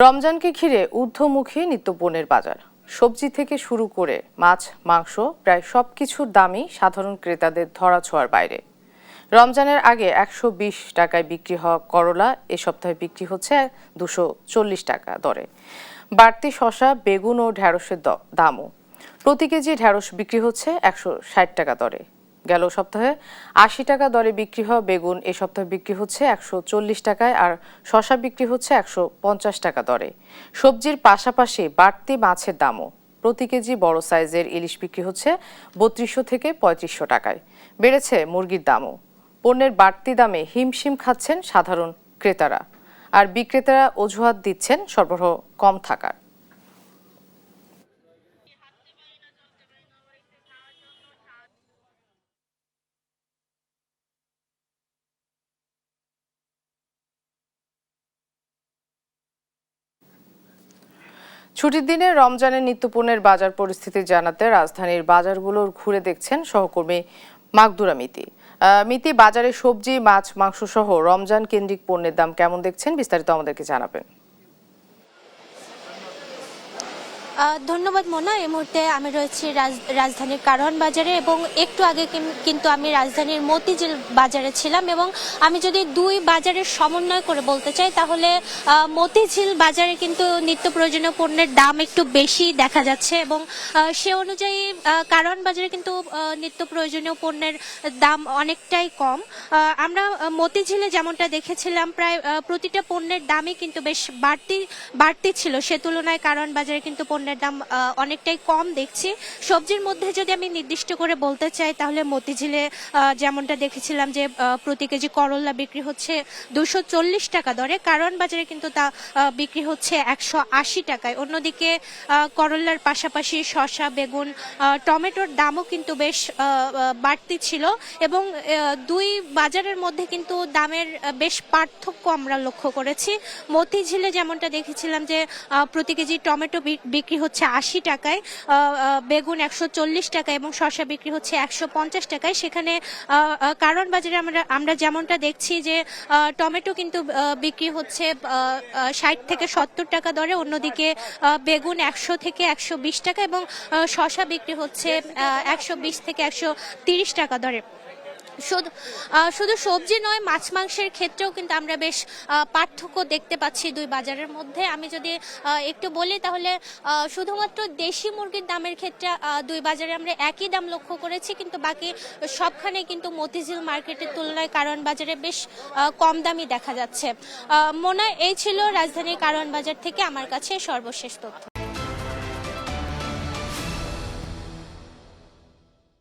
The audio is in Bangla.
রমজানকে ঘিরে ঊর্ধ্বমুখী নিত্যপণ্যের বাজার। সবজি থেকে শুরু করে মাছ, মাংস প্রায় সবকিছুর দামই সাধারণ ক্রেতাদের ধরাছোঁয়ার বাইরে। রমজানের আগে 120 টাকায় বিক্রি হওয়া করলা এ সপ্তাহে বিক্রি হচ্ছে 240 টাকা দরে। বাড়তি শসা, বেগুন ও ঢেঁড়সের দামও। প্রতি কেজি ঢেঁড়স বিক্রি হচ্ছে 160 টাকা দরে। গেল সপ্তাহে 80 টাকা দরে বিক্রি হওয়া বেগুন এ সপ্তাহে বিক্রি হচ্ছে 140 টাকায়, আর শসা বিক্রি হচ্ছে 150 টাকা দরে। সবজির পাশাপাশি বাড়তি মাছের দামও। প্রতি কেজি বড় সাইজের ইলিশ বিক্রি হচ্ছে 3200 থেকে 3500 টাকায়। বেড়েছে মুরগির দামও। পণ্যের বাড়তি দামে হিমশিম খাচ্ছেন সাধারণ ক্রেতারা, আর বিক্রেতারা অজুহাত দিচ্ছেন সরবরাহ কম থাকার। ছুটির দিনে রমজানের নিত্যপণ্যের বাজার পরিস্থিতি জানাতে রাজধানীর বাজারগুলোর ঘুরে দেখছেন সহকর্মী মাকদুরা মিতি। মিতি, বাজারে সবজি, মাছ, মাংস সহ রমজান কেন্দ্রিক পণ্যের দাম কেমন দেখছেন, বিস্তারিত আমাদেরকে জানাবেন। ধন্যবাদ মোনা। এই মুহূর্তে আমি রয়েছি রাজধানীর কারওয়ান বাজারে, এবং একটু আগে কিন্তু আমি রাজধানীর মতিঝিল বাজারে ছিলাম। এবং আমি যদি দুই বাজারের সমন্বয় করে বলতে চাই, তাহলে মতিঝিল বাজারে কিন্তু নিত্য প্রয়োজনীয় পণ্যের দাম একটু বেশি দেখা যাচ্ছে, এবং সে অনুযায়ী কারওয়ান বাজারে কিন্তু নিত্য প্রয়োজনীয় পণ্যের দাম অনেকটাই কম। আমরা মতিঝিলে যেমনটা দেখেছিলাম, প্রায় প্রতিটা পণ্যের দামই কিন্তু বেশ বাড়তি ছিল। সে তুলনায় কারওয়ান বাজারে কিন্তু পণ্যের দাম অনেকটাই কম দেখছি। সবজির মধ্যে যদি আমি নির্দিষ্ট করে বলতে চাই, তাহলে মতিঝিলে যেমনটা দেখেছিলাম যে প্রতি কেজি করলা বিক্রি হচ্ছে 240 টাকা দরে, কারওয়ান বাজারে কিন্তু তা বিক্রি হচ্ছে 180 টাকায়। অন্যদিকে করলার পাশাপাশি শসা, বেগুন, টমেটোর দামও কিন্তু বেশ বাড়তি ছিল, এবং দুই বাজারের মধ্যে কিন্তু দামের বেশ পার্থক্য আমরা লক্ষ্য করেছি। মতিঝিলে যেমনটা দেখেছিলাম যে প্রতি কেজি টমেটো বিক্রি হচ্ছে 80 টাকায়, বেগুন 140 টাকায় এবং শসা বিক্রি হচ্ছে 150 টাকায়। সেখানে কারওয়ান বাজারে আমরা যেমনটা দেখছি যে টমেটো কিন্তু বিক্রি হচ্ছে 60 থেকে 70 টাকা দরে, অন্যদিকে বেগুন 100 থেকে 120 টাকা এবং শসা বিক্রি হচ্ছে 120 থেকে 130 টাকা দরে। শুধু সবজি নয়, মাছ মাংসের ক্ষেত্রেও কিন্তু আমরা বেশ পার্থক্য দেখতে পাচ্ছি দুই বাজারের মধ্যে। আমি যদি একটু বলি, তাহলে শুধুমাত্র দেশি মুরগির দামের ক্ষেত্রে দুই বাজারে আমরা একই দাম লক্ষ্য করেছি, কিন্তু বাকি সবখানে কিন্তু মতিঝিল মার্কেটের তুলনায় কারওয়ান বাজারে বেশ কম দামই দেখা যাচ্ছে। মোনা, এই ছিল রাজধানীর কারওয়ান বাজার থেকে আমার কাছে সর্বশেষ তথ্য।